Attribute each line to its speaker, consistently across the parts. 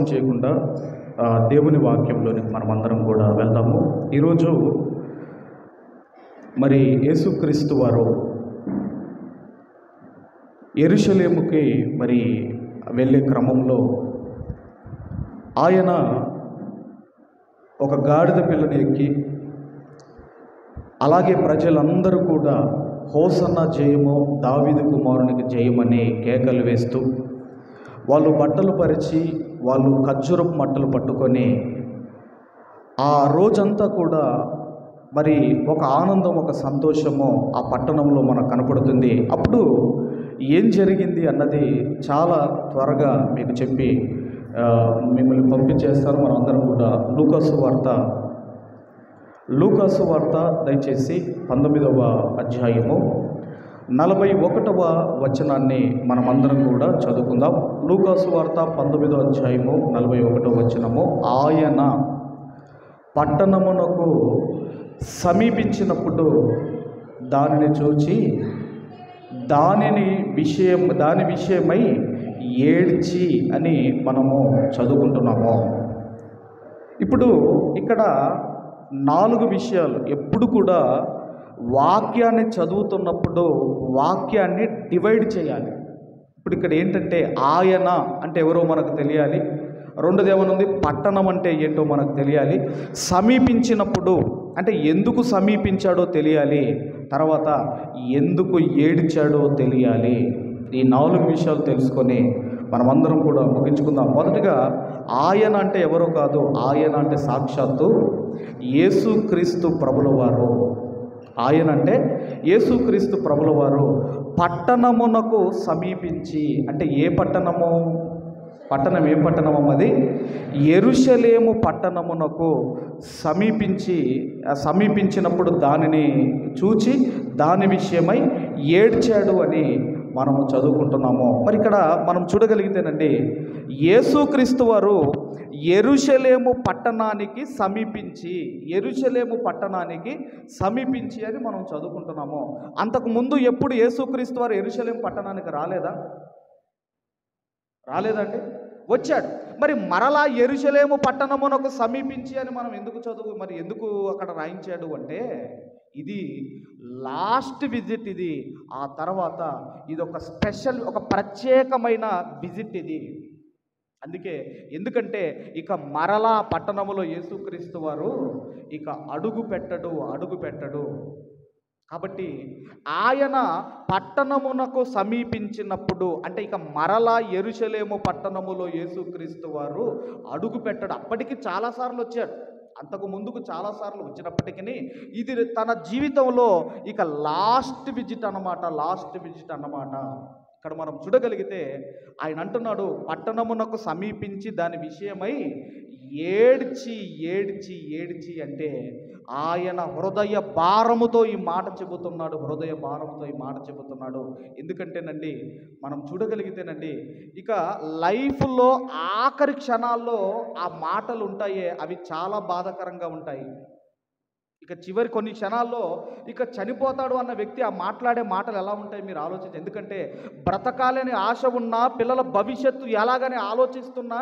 Speaker 1: ఆలస్యం చేయకుండా దేవుని వాక్యంలోనికి మనమందరం కూడా వెళ్దాము. ఈరోజు మరి యేసుక్రీస్తు వారు యెరూషలేముకి మరి వెళ్ళే క్రమంలో ఆయన ఒక గాడిద పిల్లని ఎక్కి, అలాగే ప్రజలందరూ కూడా హోసన్నా జయము, దావీదు కుమారునికి జయమని కేకలు వేస్తూ, వాళ్ళు బట్టలు పరిచి, వాళ్ళు ఖర్జూరపు మట్టలు పట్టుకొని ఆ రోజంతా కూడా మరి ఒక ఆనందం, ఒక సంతోషము ఆ పట్టణంలో మనకు కనపడుతుంది. అప్పుడు ఏం జరిగింది అన్నది చాలా త్వరగా మీకు చెప్పి మిమ్మల్ని పంపించేస్తాను. మనం అందరం కూడా లూకాసు వార్త దయచేసి 19వ అధ్యాయము 41వ వచనాన్ని మనమందరం కూడా చదువుకుందాం. లూకాసు వార్త 19వ అధ్యాయము 41వ వచనము. ఆయన పట్టణమునకు సమీపించినప్పుడు దానిని చూచి దాని విషయమై ఏడ్చి అని మనము చదువుకుంటున్నాము. ఇప్పుడు ఇక్కడ 4 విషయాలు. ఎప్పుడు కూడా వాక్యాన్ని చదువుతున్నప్పుడు వాక్యాన్ని డివైడ్ చేయాలి. ఇప్పుడు ఇక్కడ ఏంటంటే ఆయన అంటే ఎవరో మనకు తెలియాలి. రెండోది ఏమనుంది, పట్టణం అంటే ఏంటో మనకు తెలియాలి. సమీపించినప్పుడు అంటే ఎందుకు సమీపించాడో తెలియాలి. తర్వాత ఎందుకు ఏడ్చాడో తెలియాలి. ఈ 4 విషయాలు తెలుసుకొని మనమందరం కూడా ముగించుకుందాం. మొదటిగా ఆయన అంటే ఎవరో కాదు, ఆయన అంటే సాక్షాత్తు యేసుక్రీస్తు ప్రభుల వారు. ఆయన అంటే యేసుక్రీస్తు ప్రభుల వారు పట్టణమునకు సమీపించి, అంటే ఏ పట్టణము? ఏ పట్టణం అది? యెరూషలేము పట్టణమునకు సమీపించినప్పుడు దానిని చూచి దాని విషయమై ఏడ్చాడు అని మనము చదువుకుంటున్నాము. మరి ఇక్కడ మనం చూడగలిగితేనండి, యేసుక్రీస్తు వారు యెరూషలేము పట్టణానికి సమీపించి అని మనం చదువుకుంటున్నాము. అంతకుముందు ఎప్పుడు యేసుక్రీస్తు వారు యెరూషలేము పట్టణానికి రాలేదండి? వచ్చాడు. మరి మరలా యెరూషలేము పట్టణమునకు సమీపించి అని మనం ఎందుకు అక్కడ రాయించాడు అంటే, ఇది లాస్ట్ విజిట్. ఇది ఆ తర్వాత ఇది ఒక స్పెషల్, ఒక ప్రత్యేకమైన విజిట్ ఇది. ఎందుకంటే ఇక మరలా పట్టణములో యేసుక్రీస్తు వారు ఇక అడుగు పెట్టడు. కాబట్టి ఆయన పట్టణమునకు సమీపించినప్పుడు అంటే ఇక మరలా యెరూషలేము పట్టణములో యేసుక్రీస్తు వారు అడుగు పెట్టడు. అప్పటికి చాలాసార్లు వచ్చాడు, అంతకు ముందుకు చాలాసార్లు వచ్చినప్పటికీ ఇది తన జీవితంలో ఇక లాస్ట్ విజిట్ అన్నమాట. ఇక్కడ మనం చూడగలిగితే ఆయన అంటున్నాడు, పట్టణమునకు సమీపించి దాని విషయమై ఏడ్చి అంటే ఆయన హృదయ భారముతో ఈ మాట చెబుతున్నాడు. ఎందుకంటేనండి, మనం చూడగలిగితేనండి, ఇక లైఫ్లో ఆఖరి క్షణాల్లో ఆ మాటలు ఉంటాయే, అవి చాలా బాధాకరంగా ఉంటాయి. ఇక చివరి కొన్ని క్షణాల్లో ఇక చనిపోతాడు అన్న వ్యక్తి ఆ మాట్లాడే మాటలు ఎలా ఉంటాయి మీరు ఆలోచించండి. ఎందుకంటే బ్రతకాలని ఆశ ఉన్నా, పిల్లల భవిష్యత్తు ఎలాగని ఆలోచిస్తున్నా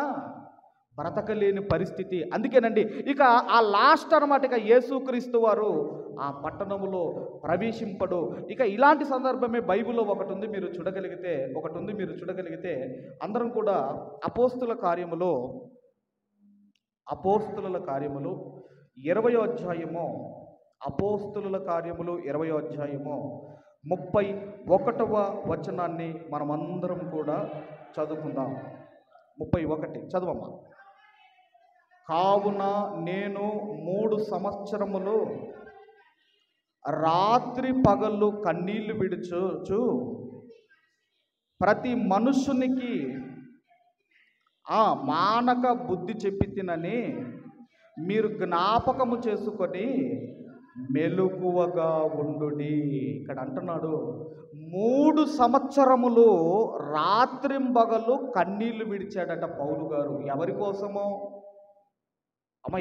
Speaker 1: బ్రతకలేని పరిస్థితి. అందుకేనండి ఇక ఆ లాస్ట్ అన్నమాట, ఇక యేసుక్రీస్తు వారు ఆ పట్టణములో ప్రవేశింపడు. ఇక ఇలాంటి సందర్భమే బైబిల్లో ఒకటి ఉంది, మీరు చూడగలిగితే అందరం కూడా అపోస్తుల కార్యములు 20వ అధ్యాయము, అపోస్తుల కార్యములు 20వ అధ్యాయము 31వ వచనాన్ని మనమందరం కూడా చదువుకుందాం. 31 చదవమ్మా. కావున నేను 3 సంవత్సరములు రాత్రి పగళ్ళు కన్నీళ్లు విడుచు ప్రతి మనుషునికి మానక బుద్ధి చెప్పి తినని మీరు జ్ఞాపకము చేసుకొని మెలకువగా ఉండుడి. ఇక్కడ అంటున్నాడు, 3 సంవత్సరములు రాత్రింబగలు కన్నీళ్లు విడిచాడట పౌలు గారు. ఎవరి కోసమో?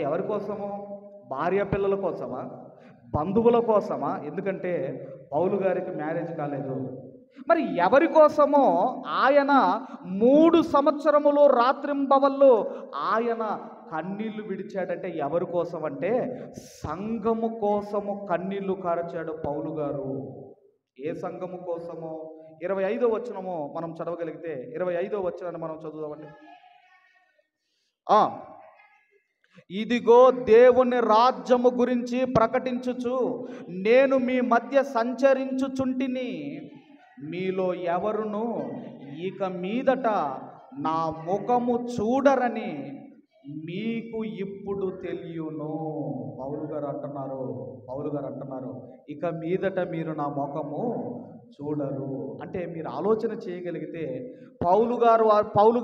Speaker 1: ఎవరి కోసమో? భార్య పిల్లల కోసమా? బంధువుల కోసమా? ఎందుకంటే పౌలు గారికి మ్యారేజ్ కాలేదు. మరి ఎవరి కోసమో ఆయన 3 సంవత్సరములు రాత్రింబవళ్ళు ఆయన కన్నీళ్లు విడిచాడంటే ఎవరి కోసం అంటే సంఘము కోసము కన్నీళ్లు కార్చాడు పౌలు గారు. ఏ సంఘము కోసమో? 25వ వచనము మనం చదవగలిగితే 25వ వచనాన్ని మనం చదువుదామండి. ఇదిగో దేవుని రాజ్యము గురించి ప్రకటించుచు నేను మీ మధ్య సంచరించుచుంటిని. మీలో ఎవరును ఇక మీదట నా ముఖము చూడరని మీకు ఇప్పుడు తెలియను. పౌలు గారు అంటున్నారు ఇక మీదట మీరు నా ముఖము చూడరు. అంటే మీరు ఆలోచన చేయగలిగితే పౌలు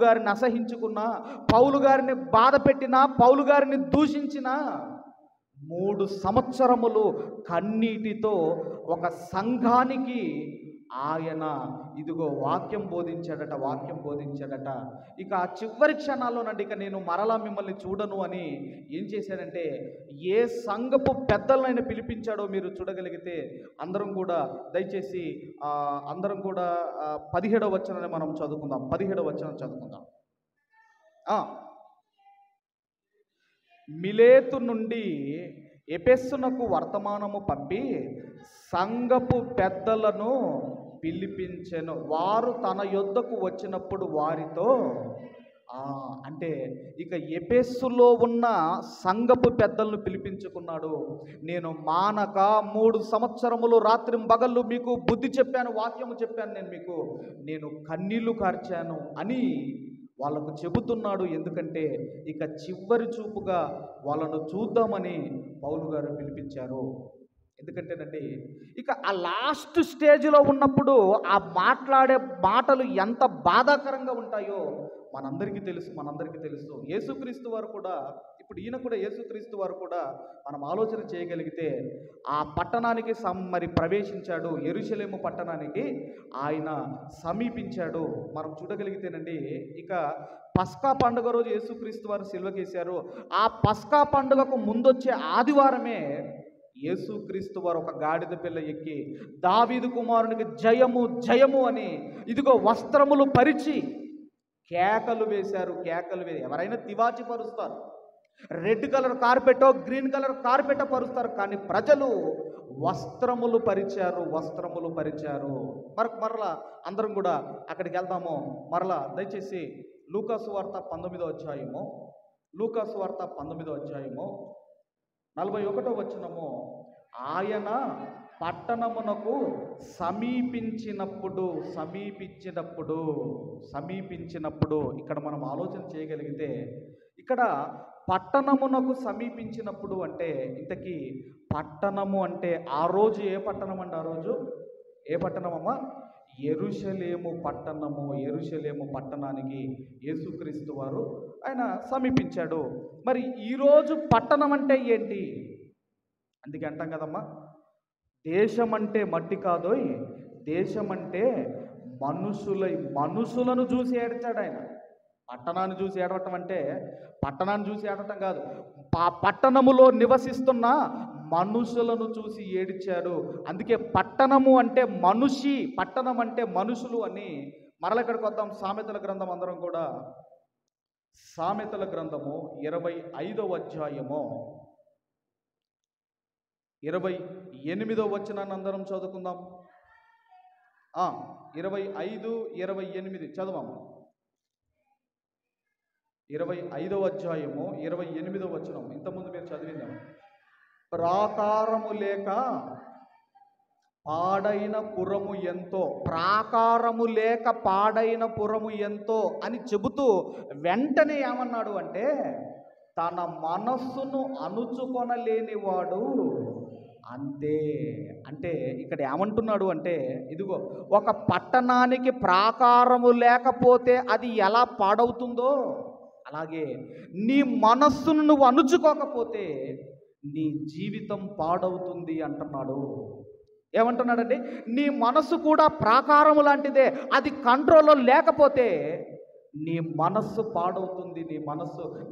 Speaker 1: గారిని అసహించుకున్నా, పౌలు గారిని బాధ పెట్టినా, పౌలు గారిని దూషించినా 3 సంవత్సరములు కన్నీటితో ఒక సంఘానికి ఆయన ఇదిగో వాక్యం బోధించాడట. ఇక ఆ చివరి క్షణాల్లోనండి ఇక నేను మరలా మిమ్మల్ని చూడను అని ఏం చేశాడంటే ఏ సంఘపు పెద్దలను ఆయన పిలిపించాడో మీరు చూడగలిగితే అందరం కూడా దయచేసి 17వ వచనాన్ని మనం చదువుకుందాం. 17వ వచనం చదువుకుందాం. మిలేతు నుండి ఎఫెసునకు వర్తమానము పంపి సంఘపు పెద్దలను పిలిపించెను. వారు తన యొద్దకు వచ్చినప్పుడు వారితో అంటే ఇక ఎఫెసులో ఉన్న సంఘపు పెద్దలను పిలిపించుకున్నాడు. నేను మానక 3 సంవత్సరములు రాత్రింబగళ్ళు మీకు బుద్ధి చెప్పాను, వాక్యము చెప్పాను, నేను కన్నీళ్లు కార్చాను అని వాళ్ళకు చెబుతున్నాడు. ఎందుకంటే ఇక చివరి చూపుగా వాళ్ళను చూద్దామని పౌలు గారు పిలిపించారు. ఎందుకంటేనండి ఇక ఆ లాస్ట్ స్టేజ్లో ఉన్నప్పుడు ఆ మాట్లాడే మాటలు ఎంత బాధాకరంగా ఉంటాయో మనందరికీ తెలుసు. యేసుక్రీస్తు వారు కూడా యేసుక్రీస్తు వారు కూడా మనం ఆలోచన చేయగలిగితే ఆ పట్టణానికి మరి ప్రవేశించాడు. యెరూషలేము పట్టణానికి ఆయన సమీపించాడు. మనం చూడగలిగితేనండి ఇక పస్కా పండుగ రోజు యేసుక్రీస్తు వారు సిలువకేశారు. ఆ పస్కా పండుగకు ముందొచ్చే ఆదివారమే యేసుక్రీస్తు వారు ఒక గాడిద పిల్ల ఎక్కి దావీదు కుమారునికి జయము జయము అని ఇదిగో వస్త్రములు పరిచి కేకలు వేశారు. ఎవరైనా తివాచి పరుస్తారు, రెడ్ కలర్ కార్పెటో గ్రీన్ కలర్ కార్పెటో పరుస్తారు, కానీ ప్రజలు వస్త్రములు పరిచారు. మరలా అందరం కూడా అక్కడికి వెళ్దాము. మరలా దయచేసి లూకాసు వార్త 19వ అధ్యాయము 41వ వచనము. ఆయన పట్టణమునకు సమీపించినప్పుడు ఇక్కడ మనం ఆలోచన చేయగలిగితే ఇక్కడ పట్టణమునకు సమీపించినప్పుడు అంటే ఇంతకీ పట్టణము అంటే ఆ రోజు ఏ పట్టణం అండి? ఏ పట్టణమమ్మా? యెరూషలేము పట్టణానికి యేసుక్రీస్తు వారు ఆయన సమీపించాడు. మరి ఈరోజు పట్టణం అంటే ఏంటి? అందుకే అంటాం కదమ్మా, దేశం అంటే మట్టి కాదోయ్, దేశం అంటే మనుషులను చూసి ఏడ్చాడు ఆయన. పట్టణాన్ని చూసి ఏడవటం అంటే పట్టణాన్ని చూసి ఏడవటం కాదు, పట్టణములో నివసిస్తున్న మనుషులను చూసి ఏడ్చాడు. అందుకే పట్టణము అంటే పట్టణం అంటే మనుషులు అని. మరల ఇక్కడికి వద్దాం. సామెతల గ్రంథం అందరం కూడా సామెతల గ్రంథము 25వ అధ్యాయము 28వ వచనాన్ని అందరం చదువుకుందాం. 25, 28 చదవము. 25వ అధ్యాయము 28వ వచనం ఇంతకుముందు మీరు చదివిందాం. ప్రాకారము లేక పాడైన పురము ఎంతో అని చెబుతూ వెంటనే ఏమన్నాడు అంటే తన మనస్సును అణుచుకొనలేనివాడు అంతే. అంటే ఇక్కడ ఏమంటున్నాడు అంటే ఇదిగో ఒక పట్టణానికి ప్రాకారము లేకపోతే అది ఎలా పాడవుతుందో అలాగే నీ మనస్సును నువ్వు అణుచుకోకపోతే నీ జీవితం పాడవుతుంది అంటున్నాడు. ఏమంటున్నాడంటే నీ మనస్సు కూడా ప్రాకారము లాంటిదే, అది కంట్రోల్లో లేకపోతే నీ మనస్సు పాడవుతుంది,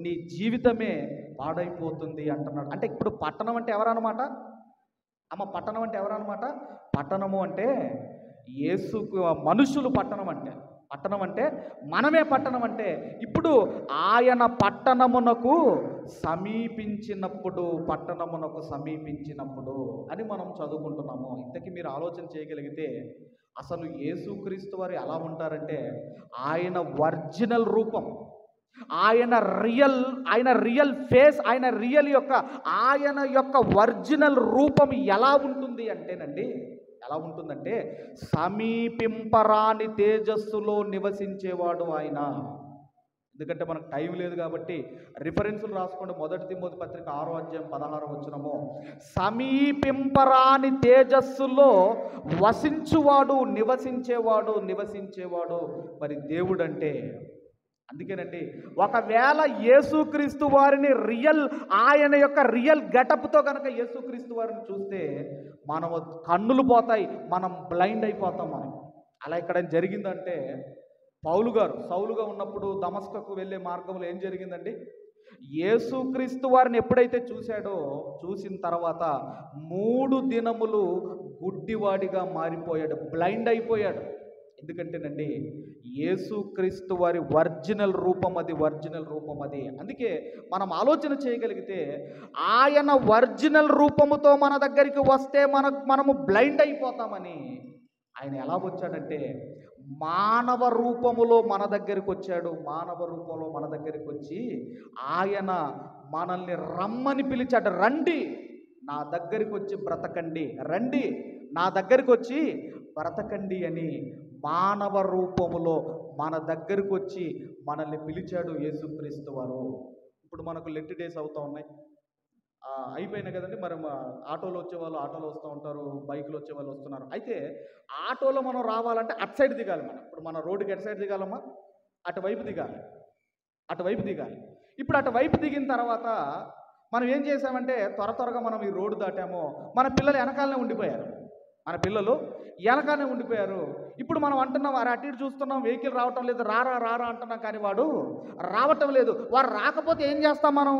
Speaker 1: నీ జీవితమే పాడైపోతుంది అంటున్నాడు. అంటే ఇప్పుడు పట్టణం అంటే ఎవరన్నమాట? పట్టణము అంటే యేసు మనుషులు పట్టణం అంటే మనమే పట్టణం అంటే ఇప్పుడు ఆయన పట్టణమునకు సమీపించినప్పుడు అని మనం చదువుకుంటున్నాము. ఇంతకీ మీరు ఆలోచన చేయగలిగితే అసలు యేసుక్రీస్తు వారు ఎలా ఉంటారంటే ఆయన ఒరిజినల్ రూపం, ఆయన రియల్ ఫేస్, ఆయన యొక్క ఒరిజినల్ రూపం ఎలా ఉంటుందంటే సమీపింపరాని తేజస్సులో నివసించేవాడు ఆయన. ఎందుకంటే మనకు టైం లేదు కాబట్టి రిఫరెన్సులు రాసుకోండి. 1 తిమోతి పత్రిక 6వ అధ్యాయం 16వ వచనము, సమీపింపరాని తేజస్సులో నివసించేవాడు మరి దేవుడంటే. అందుకేనండి ఒకవేళ యేసుక్రీస్తు వారిని ఆయన యొక్క రియల్ గెటప్తో కనుక యేసుక్రీస్తు వారిని చూస్తే మనం కన్నులు పోతాయి, మనం బ్లైండ్ అయిపోతాం. అలా ఇక్కడ ఏం జరిగిందంటే పౌలు గారు సౌలుగా ఉన్నప్పుడు దమస్కకు వెళ్ళే మార్గంలో ఏం జరిగిందండి, యేసుక్రీస్తు వారిని ఎప్పుడైతే చూసిన తర్వాత 3 దినములు గుడ్డివాడిగా మారిపోయాడు, బ్లైండ్ అయిపోయాడు. ఎందుకంటేనండి యేసుక్రీస్తు వారి ఒరిజినల్ రూపం అది. అందుకే మనం ఆలోచన చేయగలిగితే ఆయన ఒరిజినల్ రూపముతో మన దగ్గరికి వస్తే మనము బ్లైండ్ అయిపోతామని. ఆయన ఎలా వచ్చాడంటే మానవ రూపములో మన దగ్గరికి వచ్చి ఆయన మనల్ని రమ్మని పిలిచాడు. రండి నా దగ్గరికి వచ్చి బ్రతకండి అని మానవ రూపములో మన దగ్గరకు వచ్చి మనల్ని పిలిచాడు యేసుక్రీస్తు వారు. ఇప్పుడు మనకు లెట్ డేస్ అవుతూ ఉన్నాయి, అయిపోయినాయి కదండి. మరి ఆటోలో వచ్చేవాళ్ళు ఆటోలో వస్తూ ఉంటారు, బైక్లో వచ్చే వాళ్ళు వస్తున్నారు. అయితే ఆటోలో మనం రావాలంటే అటు సైడ్ దిగాలి. ఇప్పుడు మన రోడ్డుకి ఎటు సైడ్ దిగాలమ్మా, అటువైపు దిగాలి. ఇప్పుడు అటువైపు దిగిన తర్వాత మనం ఏం చేసామంటే త్వరగా మనం ఈ రోడ్డు దాటామో మన పిల్లలు వెనకాలనే ఉండిపోయారు. ఇప్పుడు మనం అంటున్నాం, అరే అటు ఇటు చూస్తున్నాం, వెహికల్ రావటం లేదు, రారా అంటున్నాం, కానీ వాడు రావటం లేదు. వాడు రాకపోతే ఏం చేస్తామమ్మా,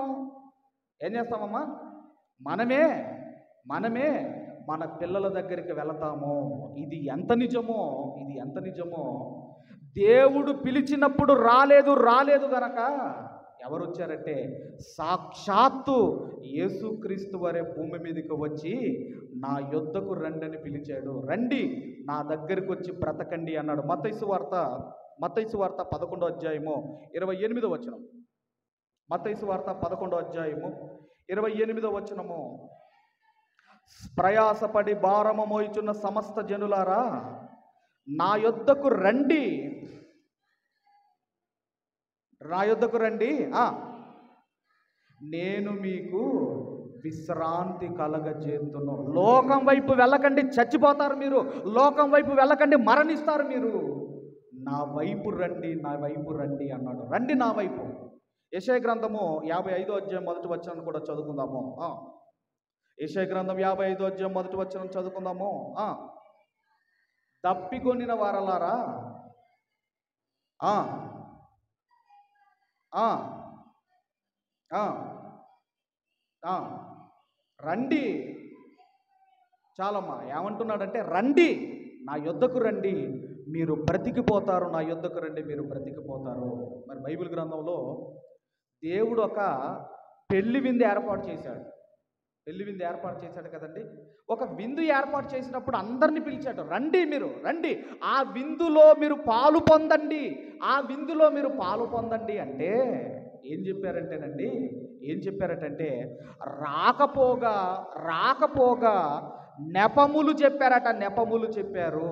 Speaker 1: మనమే మన పిల్లల దగ్గరికి వెళతాము. ఇది ఎంత నిజమో దేవుడు పిలిచినప్పుడు రాలేదు గనక ఎవరు వచ్చారంటే సాక్షాత్తు యేసుక్రీస్తు వారే భూమి మీదకి వచ్చి నా యొద్దకు రండి అని పిలిచాడు. రండి నా దగ్గరికి వచ్చి బ్రతకండి అన్నాడు. మత్తయి సువార్త 11వ అధ్యాయము 28వ వచనం. మత్తయి సువార్త 11వ అధ్యాయము 28వ వచనము, ప్రయాసపడి భారము మోయుచున్న సమస్త జనులారా నా యొద్దకు రండి నేను మీకు విశ్రాంతి కలగజేతును. లోకం వైపు వెళ్ళకండి, చచ్చిపోతారు మీరు. లోకం వైపు వెళ్ళకండి, మరణిస్తారు మీరు. నా వైపు రండి అన్నాడు. రండి నా వైపు. యెషయా గ్రంథము 55వ అధ్యాయం 1వ వచనం కూడా చదువుకుందాము. యెషయా గ్రంథం 55వ అధ్యాయం 1వ వచనం చదువుకుందాము. తప్పికొనిన వారలారా రండి. చాలమ్మా, ఏమంటున్నాడంటే రండి నా యొద్దకు రండి, మీరు బ్రతికిపోతారు. నా యొద్దకు రండి, మీరు బ్రతికిపోతారు. మరి బైబిల్ గ్రంథంలో దేవుడు ఒక పెళ్లి విందు ఏర్పాటు చేశాడు కదండి. ఒక విందు ఏర్పాటు చేసినప్పుడు అందరినీ పిలిచాడు. రండి, మీరు రండి, ఆ విందులో మీరు పాలు పొందండి అంటే ఏం చెప్పారంటే రాకపోగా నెపములు చెప్పారు.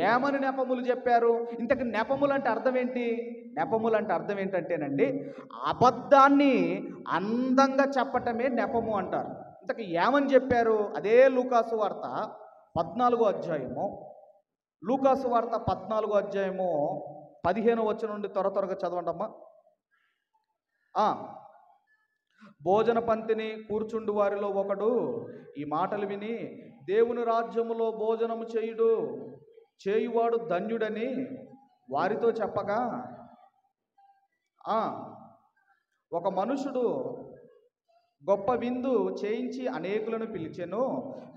Speaker 1: ఏమని నెపములు చెప్పారు? ఇంతకు నెపములు అంటే అర్థం ఏంటంటేనండి అబద్ధాన్ని అందంగా చెప్పటమే నెపము అంటారు. ఇంతకు ఏమని చెప్పారు? అదే లూకాసు వార్త 14వ అధ్యాయము 15వ వచనం నుండి త్వరగా చదవండి అమ్మా. భోజన పంక్తిని కూర్చుండు వారిలో ఒకడు ఈ మాటలు విని దేవుని రాజ్యములో భోజనము చేయువాడు ధన్యుడని వారితో చెప్పగా, ఒక మనుషుడు గొప్ప విందు చేయించి అనేకులను పిలిచెను.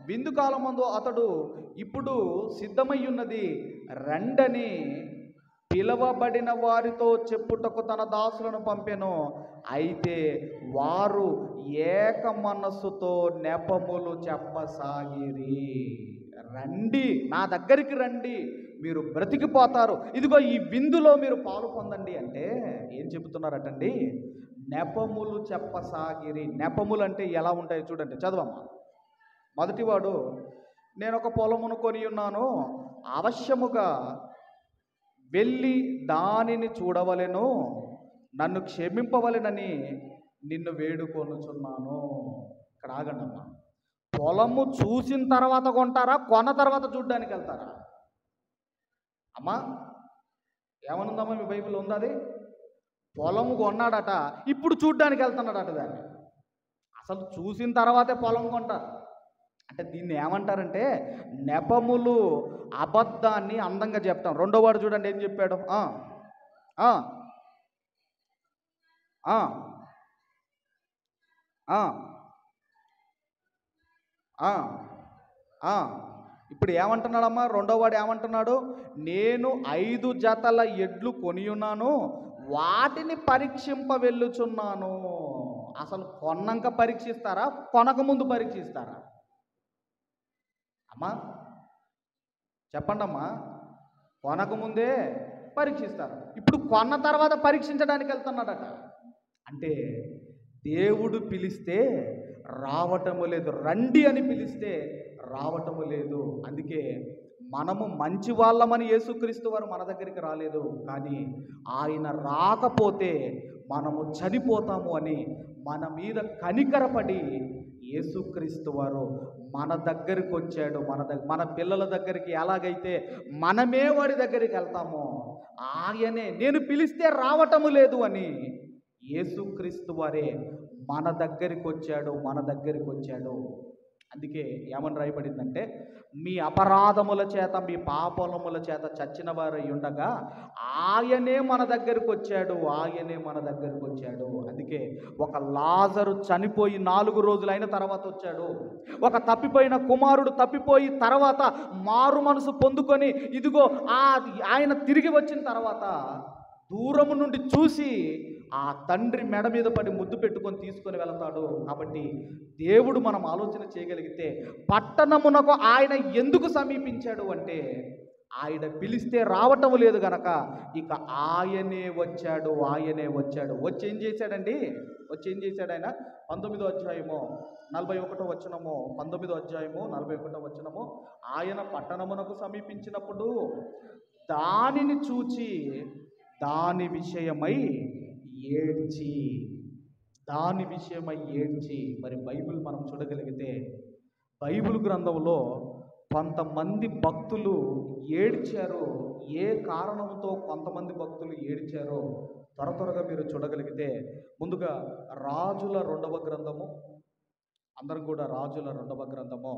Speaker 1: విందు కాలమందు అతడు ఇప్పుడు సిద్ధమయ్యున్నది రండని పిలవబడిన వారితో చెప్పుటకు తన దాసులను పంపెను. అయితే వారు ఏక మనస్సుతో నెపములు చెప్పసాగిరి. రండి, నా దగ్గరికి రండి, మీరు బ్రతికిపోతారు, ఇదిగో ఈ విందులో మీరు పాలు పొందండి అంటే ఏం చెబుతున్నారటండి? నెపములు చెప్పసాగిరి. నెపములు అంటే ఎలా ఉంటాయో చూడండి, చదవమ్మా. మొదటివాడు, నేను ఒక పొలమును కొని ఉన్నాను, అవశ్యముగా వెళ్ళి దానిని చూడవలెను, నన్ను క్షమింపవలెనని నిన్ను వేడుకొనుచున్నాను. ఇక్కడ ఆగండి అమ్మా. పొలము చూసిన తర్వాత కొంటారా, కొన్న తర్వాత చూడ్డానికి వెళ్తారా? అమ్మా ఏమనుందమ్మా, మీ బైబిల్ ఉందా అది? పొలము కొన్నాడట, ఇప్పుడు చూడ్డానికి వెళ్తున్నాడట దాన్ని. అసలు చూసిన తర్వాతే పొలం కొంటారు. అంటే దీన్ని ఏమంటారంటే నెపములు, అబద్ధాన్ని అందంగా చెప్తాం. రెండో వాడు చూడండి ఏం చెప్పాడు. ఇప్పుడు ఏమంటున్నాడమ్మా? రెండో వాడు ఏమంటున్నాడు? నేను 5 జతల ఎడ్లు కొని ఉన్నాను, వాటిని పరీక్షింప వెళ్ళుచున్నాను. అసలు కొన్నాక పరీక్షిస్తారా, కొనక ముందు పరీక్షిస్తారా? అమ్మా చెప్పండి అమ్మా. కొనక ముందే పరీక్షిస్తారు, ఇప్పుడు కొన్న తర్వాత పరీక్షించడానికి వెళ్తున్నాడట. అంటే దేవుడు పిలిస్తే రావటము లేదు, రండి అని పిలిస్తే రావటము లేదు. అందుకే మనము మంచి వాళ్ళమని యేసుక్రీస్తు వారు మన దగ్గరికి రాలేదు, కానీ ఆయన రాకపోతే మనము చనిపోతాము అని మన మీద కనికరపడి యేసుక్రీస్తు వారు మన దగ్గరికి వచ్చాడు. మన పిల్లల దగ్గరికి ఎలాగైతే మనమే వాడి దగ్గరికి వెళ్తామో, ఆయనే నేను పిలిస్తే రావటము లేదు అని యేసుక్రీస్తు వారే మన దగ్గరికి వచ్చాడు. అందుకే ఏమని రాయబడిందంటే, మీ అపరాధముల చేత, మీ పాపముల చేత చచ్చిన వారై ఉండగా ఆయనే మన దగ్గరికి వచ్చాడు. అందుకే ఒక లాజరు చనిపోయి 4 రోజులైన తర్వాత వచ్చాడు. ఒక తప్పిపోయిన కుమారుడు తప్పిపోయి తర్వాత మారు మనసు పొందుకొని ఇదిగో ఆయన తిరిగి వచ్చిన తర్వాత దూరము నుండి చూసి ఆ తండ్రి మెడ మీద పడి ముద్దు పెట్టుకొని తీసుకొని వెళతాడు. కాబట్టి దేవుడు మనం ఆలోచన చేయగలిగితే పట్టణమునకు ఆయన ఎందుకు సమీపించాడు అంటే, ఆయన పిలిస్తే రావటం లేదు గనక ఇక ఆయనే వచ్చాడు. వచ్చి ఏం చేశాడండి? ఆయన 19వ అధ్యాయము 41వ వచనము, 19వ అధ్యాయము 41వ వచనము, ఆయన పట్టణమునకు సమీపించినప్పుడు దానిని చూచి దాని విషయమై ఏడ్చి. మరి బైబిల్ మనం చూడగలిగితే బైబిల్ గ్రంథంలో కొంతమంది భక్తులు ఏడ్చారు. ఏ కారణంతో కొంతమంది భక్తులు ఏడ్చారో త్వరగా మీరు చూడగలిగితే, ముందుగా రాజుల 2వ గ్రంథము, అందరం కూడా రాజుల 2వ గ్రంథము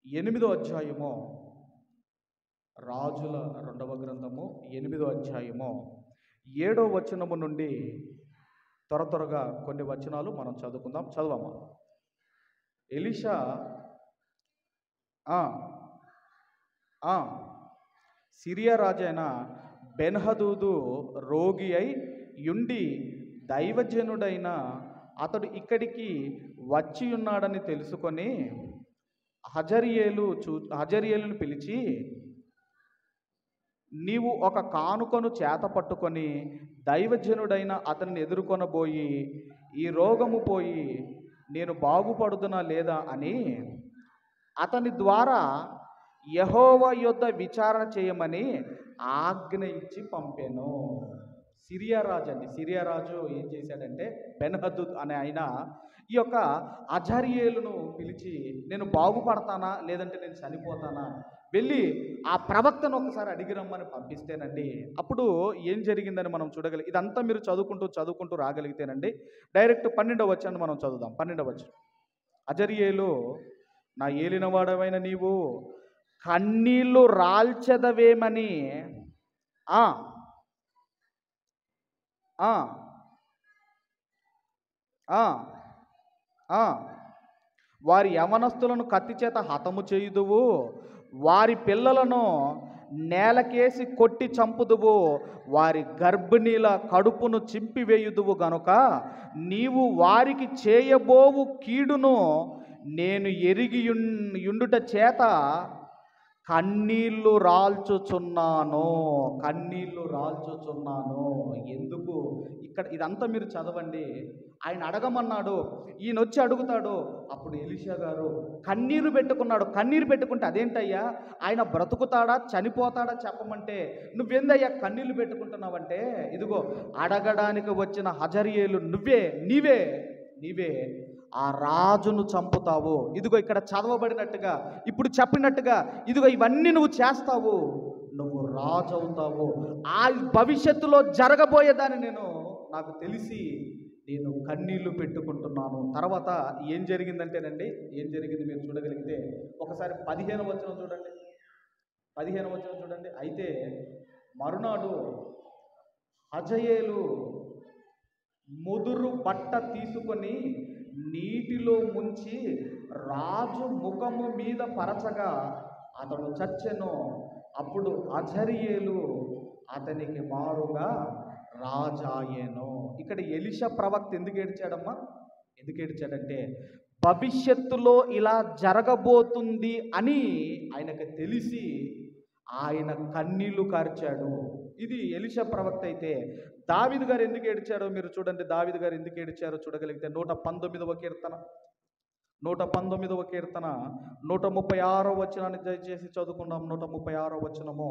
Speaker 1: 8వ అధ్యాయము, రాజుల 2వ గ్రంథము 8వ అధ్యాయము 7వ వచనము నుండి త్వరగా కొన్ని వచనాలు మనం చదువుకుందాం. చదవమ్మా. ఎలీషా సిరియా రాజైన బెన్హదూదు రోగి అయి యుండి దైవజనుడైన అతడు ఇక్కడికి వచ్చి ఉన్నాడని తెలుసుకొని హజరియేలును పిలిచి, నీవు ఒక కానుకను చేత పట్టుకొని దైవజనుడైన అతన్ని ఎదుర్కొనబోయి, ఈ రోగము పోయి నేను బాగుపడుతున్నా లేదా అని అతని ద్వారా యెహోవా యొద్ద విచారణ చేయమని ఆజ్ఞ ఇచ్చి పంపాను. సిరియా రాజు ఏం చేశాడంటే, బెన్హదద్ అనే ఆయన ఈ యొక్క అజర్యేలును పిలిచి, నేను బాగుపడతానా లేదంటే నేను చనిపోతానా, వెళ్ళి ఆ ప్రవక్తను ఒకసారి అడిగి రమ్మని పంపిస్తేనండి, అప్పుడు ఏం జరిగిందని మనం చూడగలిగి, ఇదంతా మీరు చదువుకుంటూ రాగలిగితేనండి డైరెక్ట్ 12వ వచనాన్ని మనం చదువుదాం. 12వ వచనం, అజర్యేలు, నా ఏలినవాడవైన నీవు కన్నీళ్లు రాల్చెదవేమని ఆ, ఆ, వారి యవనస్తులను కత్తి చేత హతము చేయుదువు, వారి పిల్లలను నేలకేసి కొట్టి చంపుదువు, వారి గర్భిణీల కడుపును చింపివేయుదువు గనుక నీవు వారికి చేయబోవు కీడును నేను ఎరిగి యుండుట చేత కన్నీళ్లు రాల్చుచున్నాను, కన్నీళ్లు రాల్చుచున్నాను. ఎందుకు? ఇక్కడ ఇదంతా మీరు చదవండి. ఆయన అడగమన్నాడు, ఈయన వచ్చి అడుగుతాడు. అప్పుడు ఎలీషా గారు కన్నీరు పెట్టుకున్నాడు. కన్నీరు పెట్టుకుంటే అదేంటయ్యా, ఆయన బ్రతుకుతాడా చనిపోతాడా చెప్పమంటే నువ్వేందయ్యా కన్నీళ్లు పెట్టుకుంటున్నావంటే, ఇదిగో అడగడానికి వచ్చిన హజరియేలు నీవే ఆ రాజును చంపుతావు. ఇదిగో ఇక్కడ చదవబడినట్టుగా ఇప్పుడు చెప్పినట్టుగా ఇదిగో ఇవన్నీ నువ్వు చేస్తావు, నువ్వు రాజు అవుతావు. ఆ భవిష్యత్తులో జరగబోయేదాన్ని నాకు తెలిసి నేను కన్నీళ్లు పెట్టుకుంటున్నాను. తర్వాత ఏం జరిగిందంటేనండి, ఏం జరిగింది మీరు చూడగలిగితే ఒకసారి 15వ వచనం చూడండి. 15వ వచనం చూడండి. అయితే మరునాడు హజయేలు ముదురు బట్ట తీసుకొని నీటిలో ముంచి రాజు ముఖము మీద పరచగా అతడు చచ్చెను. అప్పుడు అజరియేలు అతనికి మారుగా రాజాయేను. ఇక్కడ ఎలీషా ప్రవక్త ఎందుకు ఏడ్చాడంటే భవిష్యత్తులో ఇలా జరగబోతుంది అని ఆయనకు తెలిసి ఆయన కన్నీళ్లు కార్చాడు. ఇది ఎలీషా ప్రవక్త. అయితే దావీదు గారు ఎందుకు ఏడ్చారో మీరు చూడండి. దావీదు గారు ఎందుకు ఏడ్చారో చూడగలిగితే 119వ కీర్తన 136వ వచనాన్ని దయచేసి చదువుకుందాం. 136వ వచనము.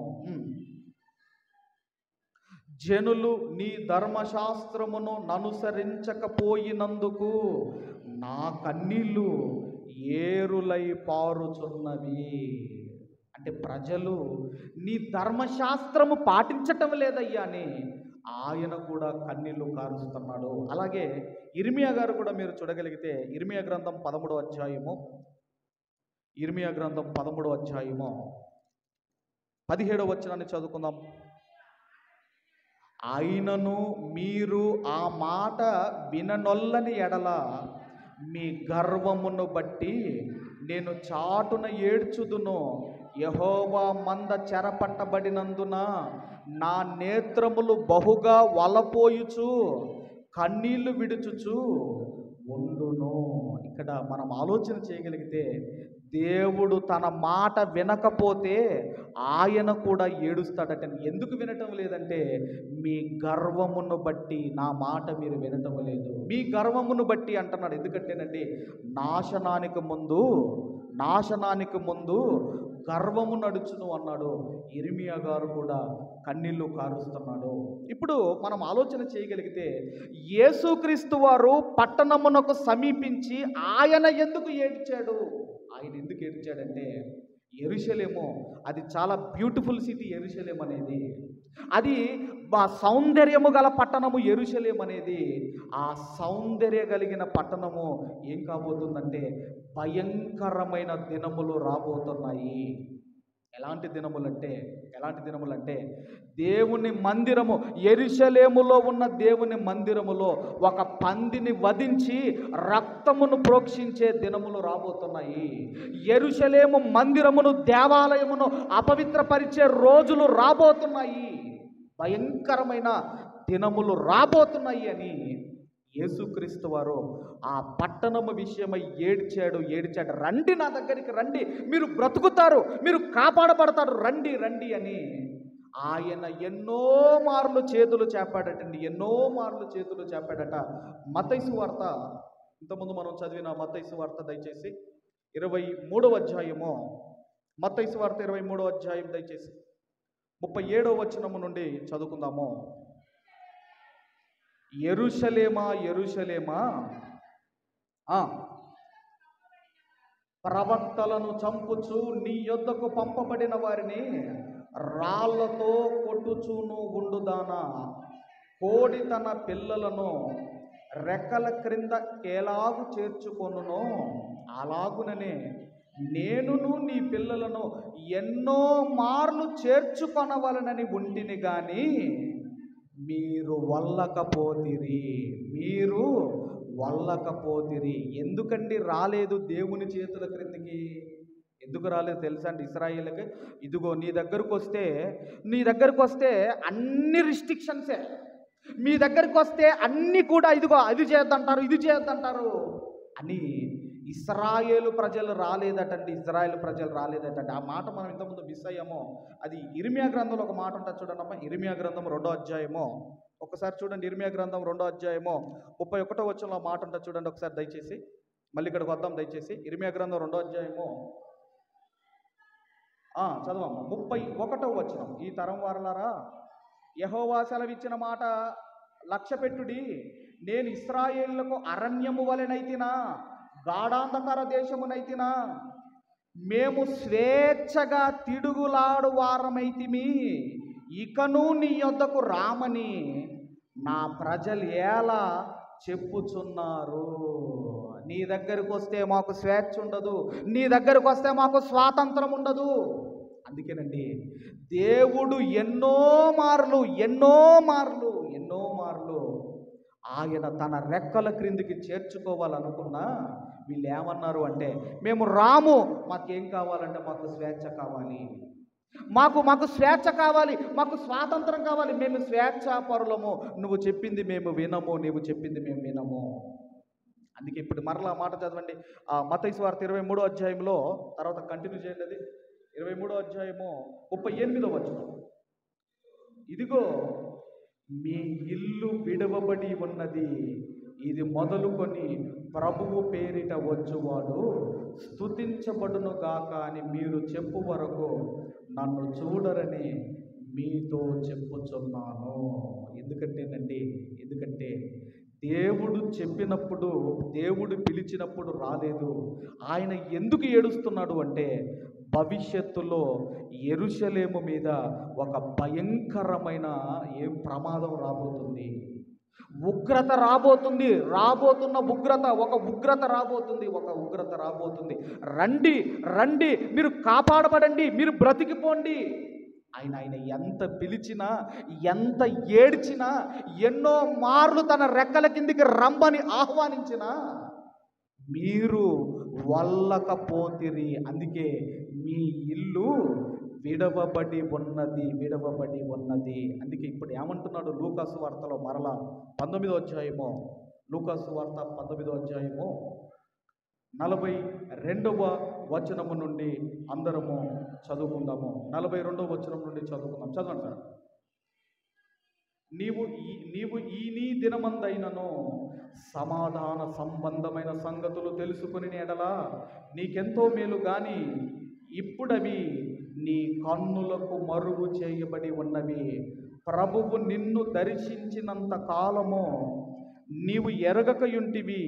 Speaker 1: జనులు నీ ధర్మశాస్త్రమును ననుసరించకపోయినందుకు నా కన్నీళ్ళు ఏరులై పారుచున్నవి. అంటే ప్రజలు నీ ధర్మశాస్త్రము పాటించటం లేదయ్యా అని ఆయన కూడా కన్నీళ్లు కారుస్తున్నాడు. అలాగే ఇర్మియా గారు కూడా మీరు చూడగలిగితే ఇర్మియా గ్రంథం 13వ అధ్యాయము 17వ వచనాన్ని చదువుకుందాం. అయినను మీరు ఆ మాట విననొల్లని ఎడల మీ గర్వమును బట్టి నేను చాటున ఏడ్చుదును. యెహోవా మంద చెరపట్టబడినందున నా నేత్రములు బహుగా వలపోయుచు కన్నీళ్లు విడుచుచు ఉండును. ఇక్కడ మనం ఆలోచన చేయగలిగితే దేవుడు తన మాట వినకపోతే ఆయన కూడా ఏడుస్తాడట. ఎందుకు వినటం లేదంటే మీ గర్వమును బట్టి నా మాట మీరు వినటం లేదు. మీ గర్వమును బట్టి అంటున్నాడు. ఎందుకంటేనండి నాశనానికి ముందు గర్వము నడుచును అన్నాడు. ఇర్మియా గారు కూడా కన్నీళ్లు కారుస్తున్నాడు. ఇప్పుడు మనం ఆలోచన చేయగలిగితే యేసుక్రీస్తు వారు పట్టణమునకు సమీపించి ఆయన ఎందుకు ఏడ్చాడు? ఆయన ఎందుకు ఏడ్చాడంటే యెరూషలేము అది చాలా బ్యూటిఫుల్ సిటీ. యెరూషలేం అనేది అది సౌందర్యము గల పట్టణము. యెరూషలేం అనేది ఆ సౌందర్య కలిగిన పట్టణము ఏం కాబోతుందంటే భయంకరమైన దినములు రాబోతున్నాయి. ఎలాంటి దినములంటే దేవుని మందిరము, యెరూషలేములో ఉన్న దేవుని మందిరములో ఒక పందిని వధించి రక్తమును ప్రోక్షించే దినములు రాబోతున్నాయి. యెరూషలేము మందిరమును, దేవాలయమును అపవిత్రపరిచే రోజులు రాబోతున్నాయి. భయంకరమైన దినములు రాబోతున్నాయి అని యేసుక్రీస్తు వారు ఆ పట్టణము విషయమై ఏడ్చాడు. రండి, నా దగ్గరికి రండి, మీరు బ్రతుకుతారు, మీరు కాపాడబడతారు, రండి అని ఆయన ఎన్నో మార్లు చేతులు చాపాడట. మత్తయి సువార్త, ఇంతకుముందు మనం చదివిన మత్తయి సువార్త దయచేసి 23వ అధ్యాయము, మత్తయి సువార్త 23వ అధ్యాయం దయచేసి 37వ వచనము నుండి చదువుకుందాము. యెరూషలేమా ప్రవక్తలను చంపుచు నీ యొద్దకు పంపబడిన వారిని రాళ్లతో కొట్టుచును ఉండుదానా, కోడి తన పిల్లలను రెక్కల క్రింద ఎలాగు చేర్చుకొనునో అలాగుననే నేనును నీ పిల్లలను ఎన్నో మార్లు చేర్చుకొనవలనని ఉంటిని గాని మీరు వల్లకపోతిరి. ఎందుకండి రాలేదు దేవుని చేతుల క్రిందికి? ఎందుకు రాలేదు తెలుసా అండి ఇశ్రాయేలుకి? ఇదిగో నీ దగ్గరకు వస్తే అన్ని రిస్ట్రిక్షన్సే. మీ దగ్గరికి వస్తే అన్నీ కూడా ఇదిగో అది చేయొద్దంటారు, ఇది చేయొద్దంటారు అని ఇశ్రాయేలు ప్రజలు రాలేదటండి. ఆ మాట మనం ఇంతకుముందు మిస్ అయ్యామో. అది ఇర్మియా గ్రంథంలో ఒక మాట ఉంటుంది చూడండి అమ్మా. ఇర్మియా గ్రంథం 2వ అధ్యాయమో ఒకసారి చూడండి. ఇర్మియా గ్రంథం 2వ అధ్యాయమో 31వ వచనంలో మాట ఉంటుంది చూడండి ఒకసారి దయచేసి. మళ్ళీ ఇక్కడికి వద్దాం దయచేసి. ఇర్మియా గ్రంథం 2వ అధ్యాయమో చదవమ్మా 31వ వచనం. ఈ తరం వారలారా, యెహోవా సెలవిచ్చిన మాట లక్ష్య పెట్టుడి. నేను ఇశ్రాయేలులకు అరణ్యము వలెనైతినా, గాఢాంధకార దేశమునైతినా, మేము స్వేచ్ఛగా తిడుగులాడు వారమైతిమి. ఇకను నీ యొద్దకు రామని నా ప్రజలు ఎలా చెప్పుచున్నారు. నీ దగ్గరకు వస్తే మాకు స్వేచ్ఛ ఉండదు, నీ దగ్గరకు వస్తే మాకు స్వాతంత్రం ఉండదు. అందుకేనండి దేవుడు ఎన్నో మార్లు ఆయన తన రెక్కల క్రిందికి చేర్చుకోవాలనుకున్నా వీళ్ళు ఏమన్నారు అంటే, మేము రాము, మాకేం కావాలంటే మాకు స్వేచ్ఛ కావాలి, మాకు స్వేచ్ఛ కావాలి, మాకు స్వాతంత్రం కావాలి, మేము స్వేచ్ఛాపరులము, నువ్వు చెప్పింది మేము వినము, నీవు చెప్పింది మేము వినము. అందుకే ఇప్పుడు మరలా మాట చదవండి. మత్తయి సువార్త 23వ అధ్యాయంలో తర్వాత కంటిన్యూ చేయండి. అది 23వ అధ్యాయము 38వ వచనం. ఇదిగో మీ ఇల్లు విడవబడి ఉన్నది, ఇది మొదలుకొని ప్రభువు పేరిట వచ్చువాడు స్తుతించబడును గాక అని మీరు చెప్పు వరకు నన్ను చూడరని మీతో చెప్పుచున్నాను. ఎందుకంటే దేవుడు చెప్పినప్పుడు, దేవుడు పిలిచినప్పుడు రాలేదు. ఆయన ఎందుకు ఏడుస్తున్నాడు అంటే, భవిష్యత్తులో యెరూషలేము మీద ఒక భయంకరమైన ప్రమాదం రాబోతుంది, ఉగ్రత రాబోతుంది. ఒక ఉగ్రత రాబోతుంది. రండి, మీరు కాపాడబడండి, మీరు బ్రతికిపోండి. ఆయన ఎంత పిలిచినా, ఎంత ఏడ్చినా, ఎన్నో మార్లు తన రెక్కల కిందికి రమ్మని ఆహ్వానించినా మీరు వల్లకపోతిరి. అందుకే మీ ఇల్లు విడవబడి ఉన్నది. అందుకే ఇప్పుడు ఏమంటున్నాడు లూకాసు వార్తలో మరలా 19వ అధ్యాయము, లూకాసు వార్త 19వ అధ్యాయము 42వ వచనము నుండి అందరము చదువుకుందాము. 42వ వచనం నుండి చదువుకుందాం. చదవండి సార్. నీవు ఈ నీ దినమందైనను సమాధాన సంబంధమైన సంగతులు తెలుసుకుని ఎడలా నీకెంతో మేలు, గాని ఇప్పుడవి నీ కన్నులకు మరుగు చేయబడి ఉన్నవి. ప్రభువు నిన్ను దర్శించినంత కాలము నీవు ఎరగకయుంటివి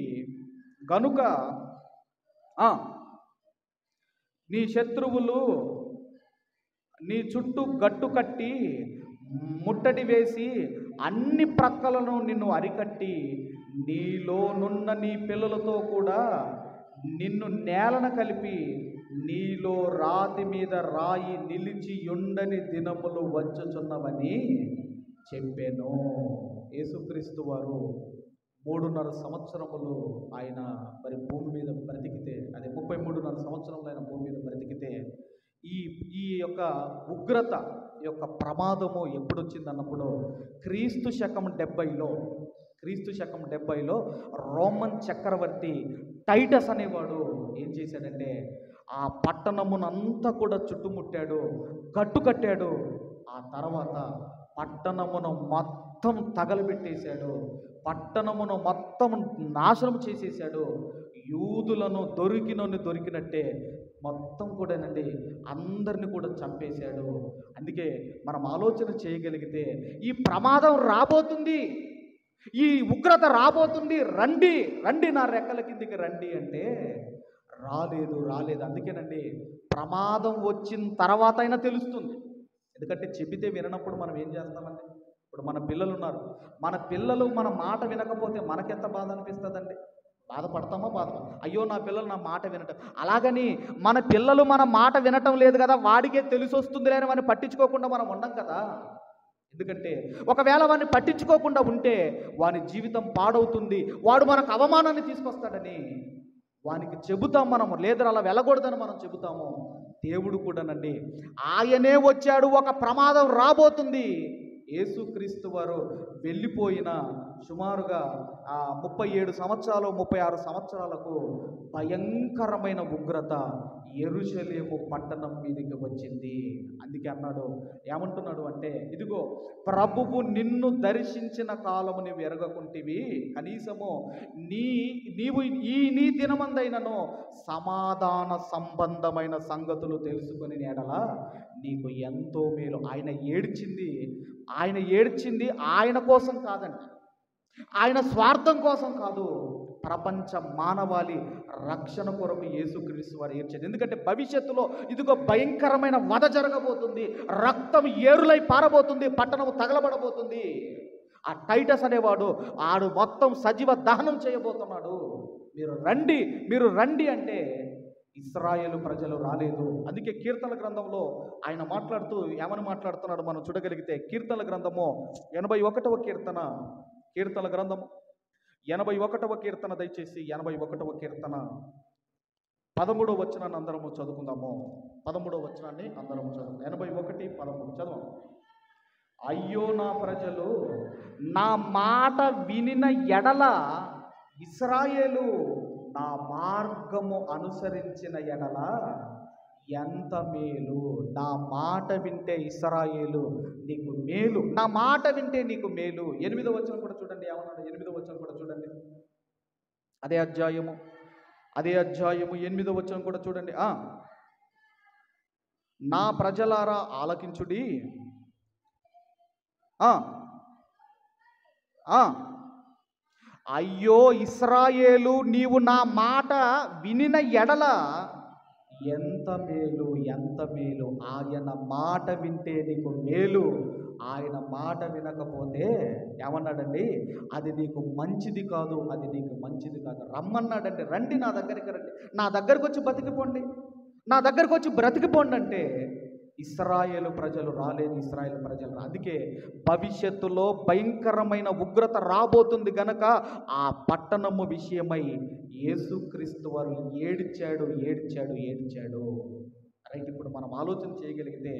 Speaker 1: గనుక నీ శత్రువులు నీ చుట్టూ గట్టు కట్టి ముట్టడి వేసి అన్ని ప్రక్కలను నిన్ను అరికట్టి నీలోనున్న నీ పిల్లలతో కూడా నిన్ను నేలన కలిపి నీలో రాతి మీద రాయి నిలిచి ఉండని దినములు వచ్చుచున్నవని చెప్పాను. యేసుక్రీస్తు వారు 3.5 సంవత్సరములు ఆయన మరి భూమి మీద బ్రతికితే, అదే 33.5 సంవత్సరములు ఆయన భూమి మీద బ్రతికితే ఈ యొక్క ఉగ్రత, ఈ యొక్క ప్రమాదము ఎప్పుడు వచ్చిందన్నప్పుడు క్రీస్తు శకం 70లో రోమన్ చక్రవర్తి టైటస్ అనేవాడు ఏం చేశాడంటే, ఆ పట్టణమునంతా కూడా చుట్టుముట్టాడు, గట్టు కట్టాడు. ఆ తర్వాత పట్టణమును మొత్తం తగలబెట్టేశాడు, పట్టణమును మొత్తం నాశనం చేసేసాడు. యూదులను దొరికినట్టే మొత్తం కూడానండి అందరిని కూడా చంపేశాడు. అందుకే మనం ఆలోచన చేయగలిగితే ఈ ప్రమాదం రాబోతుంది, ఈ ఉగ్రత రాబోతుంది, రండి నా రెక్కల కిందికి రండి అంటే రాలేదు. అందుకేనండి ప్రమాదం వచ్చిన తర్వాత అయినా తెలుస్తుంది. ఎందుకంటే చెబితే విననప్పుడు మనం ఏం చేస్తామండి? ఇప్పుడు మన పిల్లలు ఉన్నారు, మన పిల్లలు మన మాట వినకపోతే మనకెంత బాధ అనిపిస్తుందండి? బాధపడతామా? అయ్యో నా పిల్లలు నా మాట వినటం. అలాగని మన పిల్లలు మన మాట వినటం లేదు కదా, వాడికే తెలిసి వస్తుంది లేని మనం పట్టించుకోకుండా మనం ఉండం కదా. ఎందుకంటే ఒకవేళ వాడిని పట్టించుకోకుండా ఉంటే వాని జీవితం పాడవుతుంది, వాడు మనకు అవమానాన్ని తీసుకొస్తాడని వానికి చెబుతాం మనము, లేదా అలా వెళ్ళకూడదని మనం చెబుతాము. దేవుడు కూడానండి ఆయనే వచ్చాడు, ఒక ప్రమాదం రాబోతుంది. యేసుక్రీస్తు వారు వెళ్ళిపోయిన సుమారుగా 37 సంవత్సరాలు 36 సంవత్సరాలకు భయంకరమైన ఉగ్రత యెరూషలేము పట్టణం మీదకి వచ్చింది. అందుకే అన్నాడు, ఏమంటున్నాడు అంటే, ఇదిగో ప్రభువు నిన్ను దర్శించిన కాలము నీవు ఎరగకుంటివి, కనీసము నీవు నీ దినమందైనను సమాధాన సంబంధమైన సంగతులు తెలుసుకొని ఎడల నీకు ఎంతో మేలు. ఆయన ఏడ్చింది ఆయన కోసం కాదండి, ఆయన స్వార్థం కోసం కాదు, ప్రపంచ మానవాళి రక్షణ కొరకు యేసుక్రీస్తు వారు ఏడ్చేది. ఎందుకంటే భవిష్యత్తులో ఇదిగో భయంకరమైన వధ జరగబోతుంది, రక్తం ఏరులై పారబోతుంది, పట్టణం తగలబడబోతుంది. ఆ టైటస్ అనేవాడు ఆడు మొత్తం సజీవ దహనం చేయబోతున్నాడు. మీరు రండి అంటే ఇశ్రాయేలు ప్రజలు రాలేదు. అందుకే కీర్తన గ్రంథంలో ఆయన మాట్లాడుతూ ఏమని మాట్లాడుతున్నాడు మనం చూడగలిగితే, కీర్తన గ్రంథము 81వ కీర్తన, కీర్తన గ్రంథము 81వ కీర్తన, దయచేసి 81వ కీర్తన 13వ వచనాన్ని అందరము చదువుకుందాము. 13వ వచనాన్ని అందరము చదువు. 81:13 చదువు. అయ్యో నా ప్రజలు నా మాట వినిన ఎడల, ఇశ్రాయేలు నా మార్గము అనుసరించిన ఎడల ఎంత మేలు. నా మాట వింటే ఇశ్రాయేలు నీకు మేలు, నా మాట వింటే నీకు మేలు. 8వ వచనం కూడా చూడండి, ఏమన్నాడు 8వ వచనం కూడా చూడండి. అదే అధ్యాయము 8వ వచనం కూడా చూడండి. నా ప్రజలారా ఆలకించుడి, అయ్యో ఇశ్రాయేలు నీవు నా మాట వినిన ఎడల ఎంత మేలు, ఎంత మేలు. ఆయన మాట వింటే నీకు మేలు, ఆయన మాట వినకపోతే ఏమన్నాడండి, అది నీకు మంచిది కాదు, అది నీకు మంచిది కాదు. రమ్మన్నాడండి, రండి నా దగ్గరికి రండి, నా దగ్గరకు వచ్చి బతికిపోండి, నా దగ్గరకు వచ్చి బ్రతికిపోండి అంటే ఇశ్రాయేలు ప్రజలు రాలేదు, ఇశ్రాయేలు ప్రజలు అందుకే భవిష్యత్తులో భయంకరమైన ఉగ్రత రాబోతుంది గనక ఆ పట్టణము విషయమై యేసుక్రీస్తు వారు ఏడ్చాడు. రైట్, ఇప్పుడు మనం ఆలోచన చేయగలిగితే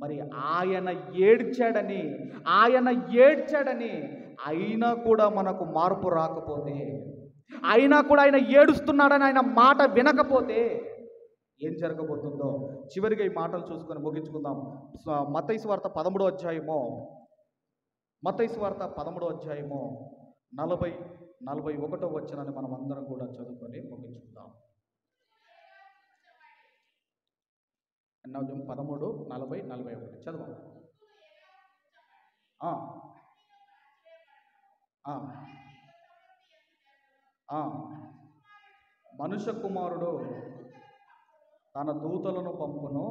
Speaker 1: మరి ఆయన ఏడ్చాడని అయినా కూడా మనకు మార్పు రాకపోతే, అయినా కూడా ఆయన ఏడుస్తున్నాడని ఆయన మాట వినకపోతే ఏం జరగబోతుందో చివరిగా ఈ మాటలు చూసుకొని ముగించుకుందాం. మత్తయి సువార్త 13వ అధ్యాయము, మత్తయి సువార్త 13వ అధ్యాయము 40-41వ వచనాన్ని మనం అందరం కూడా చదువుకొని ముగించుకుందాం. 13:40-41 చదవండి. మనుష్య కుమారుడు తన దూతలను పంపును,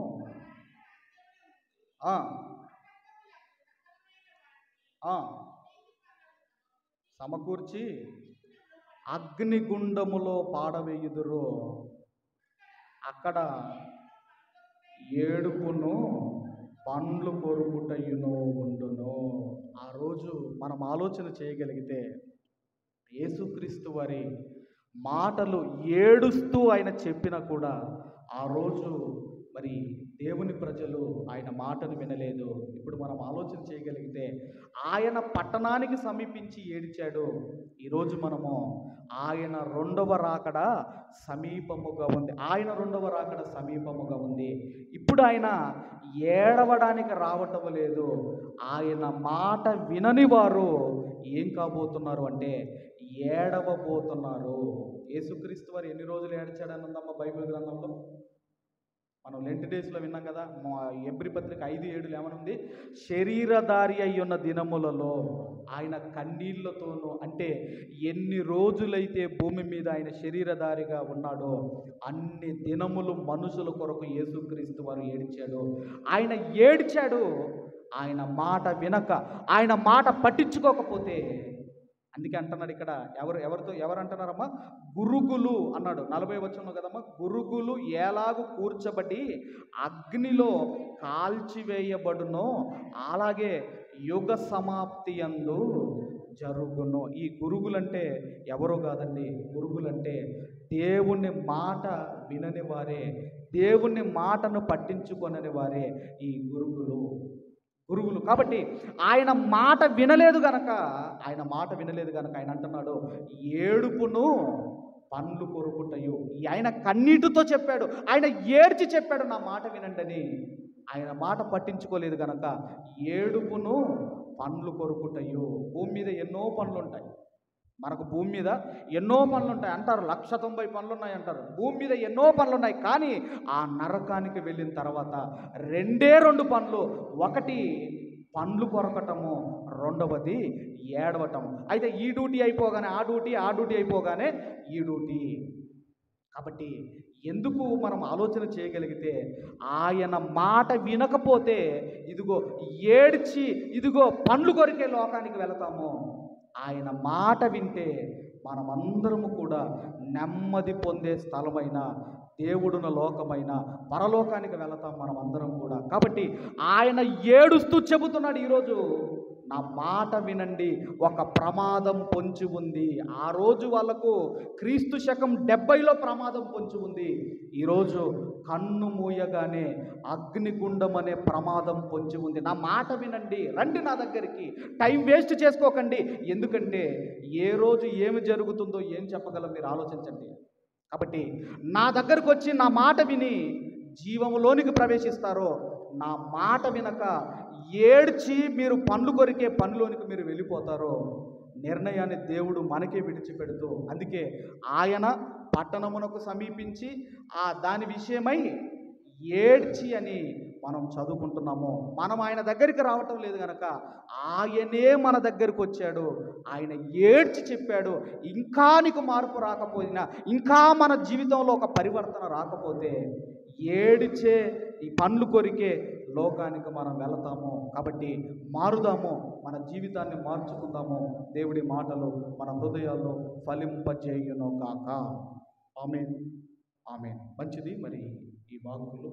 Speaker 1: సమకూర్చి అగ్నిగుండములో పాడవేయుదురు, అక్కడ ఏడుపును పండ్లు కొరుకుటయును ఉండును. ఆ రోజు మనం ఆలోచన చేయగలిగితే యేసుక్రీస్తు వారి మాటలు ఏడుస్తూ ఆయన చెప్పినా కూడా ఆ రోజు మరి దేవుని ప్రజలు ఆయన మాటను వినలేదు. ఇప్పుడు మనం ఆలోచన చేయగలిగితే ఆయన పట్టణానికి సమీపించి ఏడ్చాడు. ఈరోజు మనము ఆయన రెండవ రాకడ సమీపముగా ఉంది. ఇప్పుడు ఆయన ఏడవడానికి రావటం లేదు. ఆయన మాట వినని వారు ఏం కాబోతున్నారు అంటే ఏడవబోతున్నారు. యేసుక్రీస్తు వారు ఎన్ని రోజులు ఏడ్చాడని ఉందమ్మా బైబిల్ గ్రంథంలో? మనం లెంట్ డేస్లో విన్నాం కదా, ఎబ్రి పత్రిక 5:7 ఏమనుంది? శరీరధారి అయ్యున్న దినములలో ఆయన కన్నీళ్లతోనూ, అంటే ఎన్ని రోజులైతే భూమి మీద ఆయన శరీరధారిగా ఉన్నాడో అన్ని దినములు మనుషుల కొరకు యేసుక్రీస్తు వారు ఏడ్చాడు. ఆయన ఏడ్చాడు, ఆయన మాట వినక, ఆయన మాట పట్టించుకోకపోతే. అందుకే అంటున్నాడు ఇక్కడ, ఎవరు అంటున్నారమ్మా? గురుగులు అన్నాడు 40 వచనం కదమ్మా. గురుగులు ఎలాగూ కూర్చబడి అగ్నిలో కాల్చివేయబడునో అలాగే యుగ సమాప్తి యందు జరుగును. ఈ గురుగులంటే ఎవరో కాదండి. గురుగులంటే దేవుని మాట వినని వారే, దేవుని మాటను పట్టించుకొనని వారే ఈ గురుగులు. కాబట్టి ఆయన మాట వినలేదు గనక, ఆయన అంటున్నాడు, ఏడుపును పండ్లు కొరుకుటయు. ఆయన కన్నీటితో చెప్పాడు, ఆయన ఏడ్చి చెప్పాడు నా మాట వినండి అని. ఆయన మాట పట్టించుకోలేదు గనక ఏడుపును పండ్లు కొరుకుటయు. భూమి మీద ఎన్నో పనులు ఉంటాయి. మనకు భూమి మీద ఎన్నో పనులు ఉంటాయి అంటారు. 190 పనులు ఉన్నాయి అంటారు. భూమి మీద ఎన్నో పనులు ఉన్నాయి. కానీ ఆ నరకానికి వెళ్ళిన తర్వాత రెండు పనులు. ఒకటి పండ్లు కొరకటము, రెండవది ఏడవటం. అయితే ఈ డ్యూటీ అయిపోగానే ఆ డ్యూటీ అయిపోగానే ఈ డ్యూటీ. కాబట్టి ఎందుకు మనం ఆలోచన చేయగలిగితే, ఆయన మాట వినకపోతే ఇదిగో ఏడ్చి ఇదిగో పండ్లు కొరికే లోకానికి వెళతాము. ఆయన మాట వింటే మనమందరము కూడా నెమ్మది పొందే స్థలమైన దేవుడున్న లోకమైన పరలోకానికి వెళతాం మనమందరం కూడా. కాబట్టి ఆయన ఏడుస్తూ చెబుతున్నాడు ఈరోజు, నా మాట వినండి, ఒక ప్రమాదం పొంచి ఉంది. ఆ రోజు వాళ్ళకు క్రీస్తు శకం 70లో ప్రమాదం పొంచి ఉంది. ఈరోజు కన్ను మూయగానే అగ్నిగుండం అనే ప్రమాదం పొంచి ఉంది. నా మాట వినండి, రండి నా దగ్గరికి, టైం వేస్ట్ చేసుకోకండి. ఎందుకంటే ఏ రోజు ఏమి జరుగుతుందో ఏం చెప్పగలం, మీరు ఆలోచించండి. కాబట్టి నా దగ్గరకు వచ్చి నా మాట విని జీవములోనికి ప్రవేశిస్తారో, నా మాట వినక ఏడ్చి మీరు పండ్లు కొరికే పనిలోనికి మీరు వెళ్ళిపోతారో, నిర్ణయాన్ని దేవుడు మనకే విడిచిపెడుతూ, అందుకే ఆయన పట్టణమునకు సమీపించి దాని విషయమై ఏడ్చి అని మనం చదువుకుంటున్నాము. మనం ఆయన దగ్గరికి రావటం లేదు కనుక ఆయనే మన దగ్గరకు వచ్చాడు. ఆయన ఏడ్చి చెప్పాడు, ఇంకా నీకు మార్పు రాకపోయినా, ఇంకా మన జీవితంలో ఒక పరివర్తన రాకపోతే ఏడిచే ఈ పండ్లు కొరికే లోకానికి మనం వెళతాము. కాబట్టి మారుదాము, మన జీవితాన్ని మార్చుకుందాము. దేవుడి మాటలు మన హృదయాల్లో ఫలింపజేయును కాక. ఆమేన్. మంచిది. మరి ఈ వాక్కులు